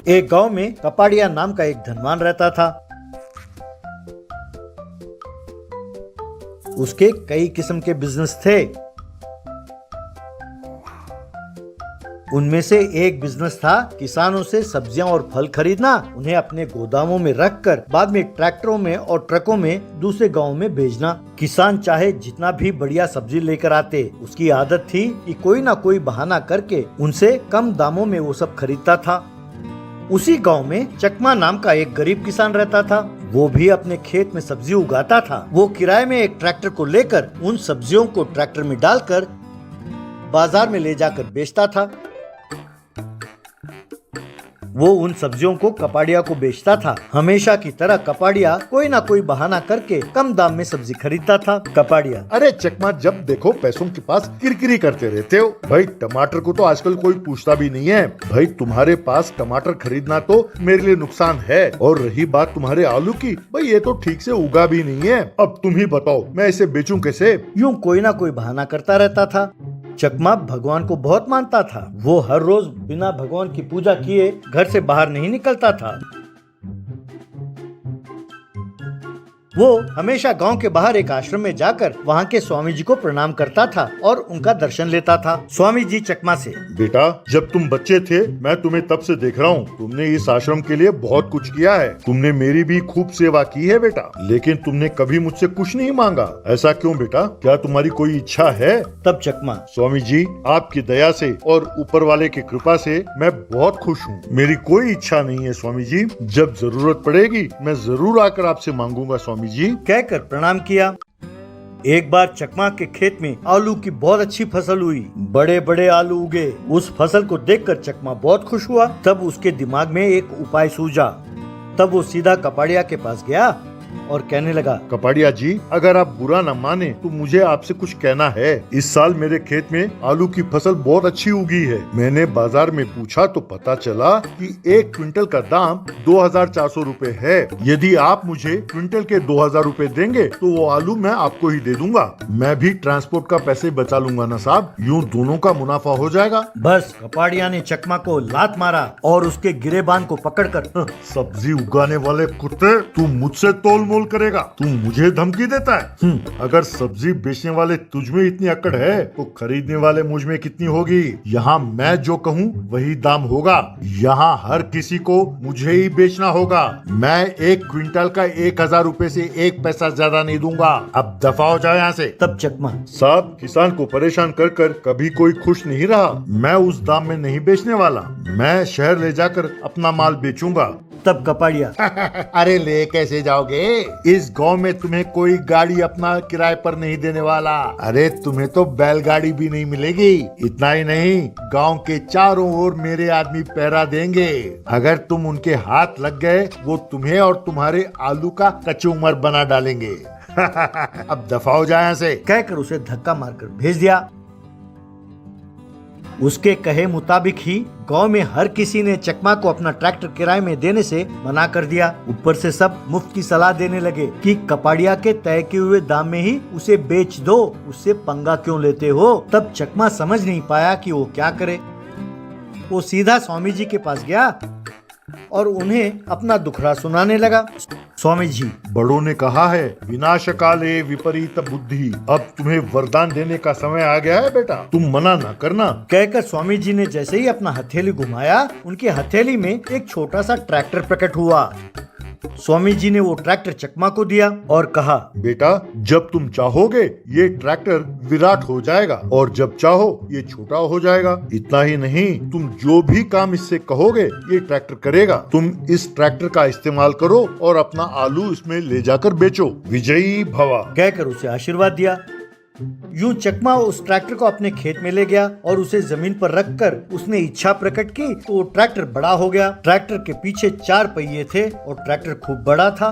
एक गांव में कपाड़िया नाम का एक धनवान रहता था। उसके कई किस्म के बिजनेस थे। उनमें से एक बिजनेस था किसानों से सब्जियां और फल खरीदना, उन्हें अपने गोदामों में रखकर बाद में ट्रैक्टरों में और ट्रकों में दूसरे गांवों में भेजना। किसान चाहे जितना भी बढ़िया सब्जी लेकर आते, उसकी आदत थी कि कोई ना कोई बहाना करके उनसे कम दामों में वो सब खरीदता था। उसी गांव में चकमा नाम का एक गरीब किसान रहता था। वो भी अपने खेत में सब्जी उगाता था। वो किराए में एक ट्रैक्टर को लेकर उन सब्जियों को ट्रैक्टर में डालकर बाजार में ले जाकर बेचता था। वो उन सब्जियों को कपाड़िया को बेचता था। हमेशा की तरह कपाड़िया कोई ना कोई बहाना करके कम दाम में सब्जी खरीदता था। कपाड़िया, अरे चकमा, जब देखो पैसों के पास किरकिरी करते रहते हो। भाई टमाटर को तो आजकल कोई पूछता भी नहीं है। भाई तुम्हारे पास टमाटर खरीदना तो मेरे लिए नुकसान है। और रही बात तुम्हारे आलू की, भाई ये तो ठीक से उगा भी नहीं है। अब तुम ही बताओ मैं इसे बेचूं कैसे? यूं कोई ना कोई बहाना करता रहता था। चकमा भगवान को बहुत मानता था। वो हर रोज बिना भगवान की पूजा किए घर से बाहर नहीं निकलता था। वो हमेशा गांव के बाहर एक आश्रम में जाकर वहाँ के स्वामी जी को प्रणाम करता था और उनका दर्शन लेता था। स्वामी जी चकमा से, बेटा, जब तुम बच्चे थे मैं तुम्हें तब से देख रहा हूँ। तुमने इस आश्रम के लिए बहुत कुछ किया है। तुमने मेरी भी खूब सेवा की है बेटा, लेकिन तुमने कभी मुझसे कुछ नहीं मांगा। ऐसा क्यों बेटा? क्या तुम्हारी कोई इच्छा है? तब चकमा, स्वामी जी, आपकी दया से और ऊपर वाले की कृपा से मैं बहुत खुश हूँ। मेरी कोई इच्छा नहीं है स्वामी जी। जब जरूरत पड़ेगी मैं जरूर आकर आपसे मांगूंगा स्वामी जी। कहकर प्रणाम किया। एक बार चकमा के खेत में आलू की बहुत अच्छी फसल हुई। बड़े बड़े आलू उगे। उस फसल को देखकर चकमा बहुत खुश हुआ। तब उसके दिमाग में एक उपाय सूझा। तब वो सीधा कपाड़िया के पास गया और कहने लगा, कपाड़िया जी, अगर आप बुरा न माने तो मुझे आपसे कुछ कहना है। इस साल मेरे खेत में आलू की फसल बहुत अच्छी उगी है। मैंने बाजार में पूछा तो पता चला कि 1 क्विंटल का दाम 2400 रुपए है। यदि आप मुझे क्विंटल के 2000 रुपए देंगे तो वो आलू मैं आपको ही दे दूंगा। मैं भी ट्रांसपोर्ट का पैसे बचा लूंगा ना साहब। यूँ दोनों का मुनाफा हो जाएगा। बस कपाड़िया ने चकमा को लात मारा और उसके गिरेबान को पकड़कर, सब्जी उगाने वाले कुत्ते, तू मुझसे तोल मोल करेगा? तू मुझे धमकी देता है? अगर सब्जी बेचने वाले तुझ में इतनी अकड़ है तो खरीदने वाले मुझ में कितनी होगी? यहाँ मैं जो कहूँ वही दाम होगा। यहाँ हर किसी को मुझे ही बेचना होगा। मैं 1 क्विंटल का 1000 रुपए से 1 पैसा ज्यादा नहीं दूंगा। अब दफा हो जाओ यहाँ से। तब चकमा, साहब, किसान को परेशान कर कर कभी कोई खुश नहीं रहा। मैं उस दाम में नहीं बेचने वाला। मैं शहर ले जाकर अपना माल बेचूंगा। तब कपाड़िया, अरे ले कैसे जाओगे? इस गांव में तुम्हें कोई गाड़ी अपना किराए पर नहीं देने वाला। अरे तुम्हें तो बैलगाड़ी भी नहीं मिलेगी। इतना ही नहीं, गांव के चारों ओर मेरे आदमी पहरा देंगे। अगर तुम उनके हाथ लग गए, वो तुम्हें और तुम्हारे आलू का कचूमर बना डालेंगे। अब दफा हो जाए यहाँ से। कहकर उसे धक्का मारकर भेज दिया। उसके कहे मुताबिक ही गांव में हर किसी ने चकमा को अपना ट्रैक्टर किराए में देने से मना कर दिया। ऊपर से सब मुफ्त की सलाह देने लगे कि कपाड़िया के तय किए हुए दाम में ही उसे बेच दो, उससे पंगा क्यों लेते हो। तब चकमा समझ नहीं पाया कि वो क्या करे। वो सीधा स्वामी जी के पास गया और उन्हें अपना दुखड़ा सुनाने लगा। स्वामी जी, बड़ों ने कहा है, विनाश काले विपरीत बुद्धि। अब तुम्हें वरदान देने का समय आ गया है बेटा, तुम मना ना करना। कहकर स्वामी जी ने जैसे ही अपना हथेली घुमाया, उनकी हथेली में एक छोटा सा ट्रैक्टर प्रकट हुआ। स्वामी जी ने वो ट्रैक्टर चकमा को दिया और कहा, बेटा, जब तुम चाहोगे ये ट्रैक्टर विराट हो जाएगा और जब चाहो ये छोटा हो जाएगा। इतना ही नहीं, तुम जो भी काम इससे कहोगे ये ट्रैक्टर करेगा। तुम इस ट्रैक्टर का इस्तेमाल करो और अपना आलू इसमें ले जाकर बेचो। विजयी भवा। कहकर उसे आशीर्वाद दिया। यूं चकमा उस ट्रैक्टर को अपने खेत में ले गया और उसे जमीन पर रखकर उसने इच्छा प्रकट की तो वो ट्रैक्टर बड़ा हो गया। ट्रैक्टर के पीछे 4 पहिए थे और ट्रैक्टर खूब बड़ा था।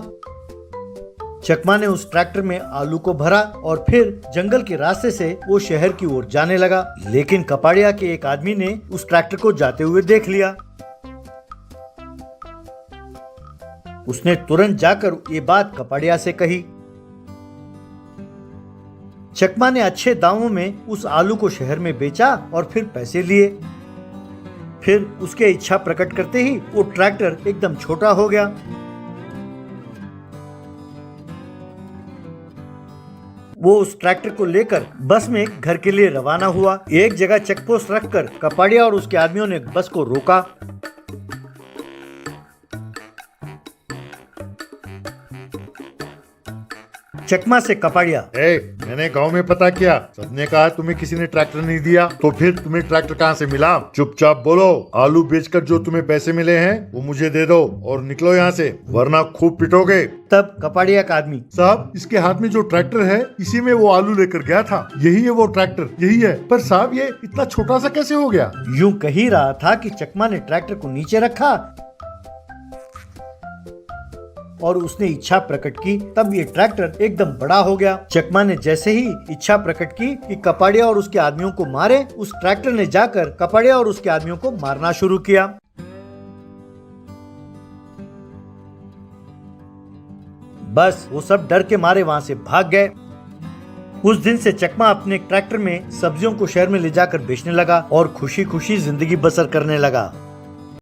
चकमा ने उस ट्रैक्टर में आलू को भरा और फिर जंगल के रास्ते से वो शहर की ओर जाने लगा। लेकिन कपाड़िया के एक आदमी ने उस ट्रैक्टर को जाते हुए देख लिया। उसने तुरंत जाकर ये बात कपाड़िया से कही। चकमा ने अच्छे दामों में उस आलू को शहर में बेचा और फिर पैसे लिए। फिर उसके इच्छा प्रकट करते ही वो ट्रैक्टर एकदम छोटा हो गया। वो उस ट्रैक्टर को लेकर बस में घर के लिए रवाना हुआ। एक जगह चेक पोस्ट रखकर कपाड़िया और उसके आदमियों ने बस को रोका। चकमा से कपाड़िया, मैंने गांव में पता किया, सबने कहा तुम्हें किसी ने ट्रैक्टर नहीं दिया, तो फिर तुम्हें ट्रैक्टर कहाँ से मिला? चुपचाप बोलो, आलू बेचकर जो तुम्हें पैसे मिले हैं वो मुझे दे दो और निकलो यहाँ से, वरना खूब पिटोगे। तब कपाड़िया का आदमी, साहब इसके हाथ में जो ट्रैक्टर है इसी में वो आलू लेकर गया था, यही है वो ट्रैक्टर, यही है। पर साहब ये इतना छोटा सा कैसे हो गया? यूं कह ही रहा था कि चकमा ने ट्रैक्टर को नीचे रखा और उसने इच्छा प्रकट की, तब ये ट्रैक्टर एकदम बड़ा हो गया। चकमा ने जैसे ही इच्छा प्रकट की कि कपाड़िया और उसके आदमियों को मारे, उस ट्रैक्टर ने जाकर कपाड़िया और उसके आदमियों को मारना शुरू किया। बस वो सब डर के मारे वहां से भाग गए। उस दिन से चकमा अपने ट्रैक्टर में सब्जियों को शहर में ले जाकर बेचने लगा और खुशी खुशी जिंदगी बसर करने लगा।